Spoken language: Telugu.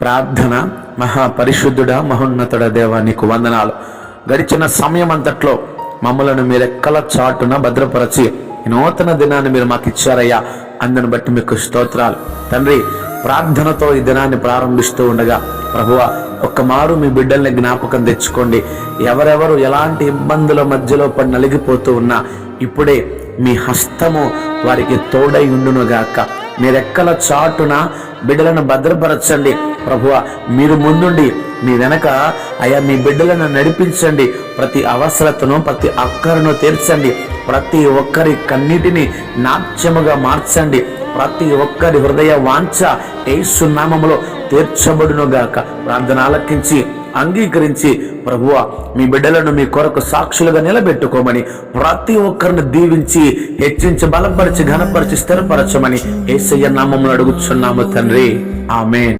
ప్రార్థన. మహాపరిశుద్ధుడా, మహోన్నతుడ దేవా, నీకు వందనాలు. గడిచిన సమయం అంతట్లో మమ్మలను మీరు ఎక్కల చాటున భద్రపరచి నూతన దినాన్ని మీరు మాకు ఇచ్చారయ్యా. అందుని బట్టి మీకు స్తోత్రాలు తండ్రి. ప్రార్థనతో ఈ దినాన్ని ప్రారంభిస్తూ ఉండగా ప్రభువా, ఒక్క మారు మీ బిడ్డల్ని జ్ఞాపకం తెచ్చుకోండి. ఎవరెవరు ఎలాంటి ఇబ్బందుల మధ్యలో పడి నలిగిపోతూ ఉన్నా ఇప్పుడే మీ హస్తము వారికి తోడై ఉండునుగాక. మీరెక్కల చాటున బిడ్డలను భద్రపరచండి ప్రభువా. మీరు ముందుండి మీ వెనక అయ్యా మీ బిడ్డలను నడిపించండి. ప్రతి అవసరతను, ప్రతి అక్కరను తీర్చండి. ప్రతి ఒక్కరి కన్నిటిని నాట్యముగా మార్చండి. ప్రతి ఒక్కరి హృదయ వాంఛ యేసు నామములో తీర్చబడునుగాక. ప్రార్థన ఆలకించి అంగీకరించి ప్రభువా, మీ బిడ్డలను మీ కొరకు సాక్షులుగా నిలబెట్టుకోమని, ప్రతి ఒక్కరిని దీవించి హెచ్చించి బలపరిచి ఘనపరిచి స్థిరపరచమని యేసయ్య నామములో అడుగుచున్నాము తండ్రి. ఆమేన్.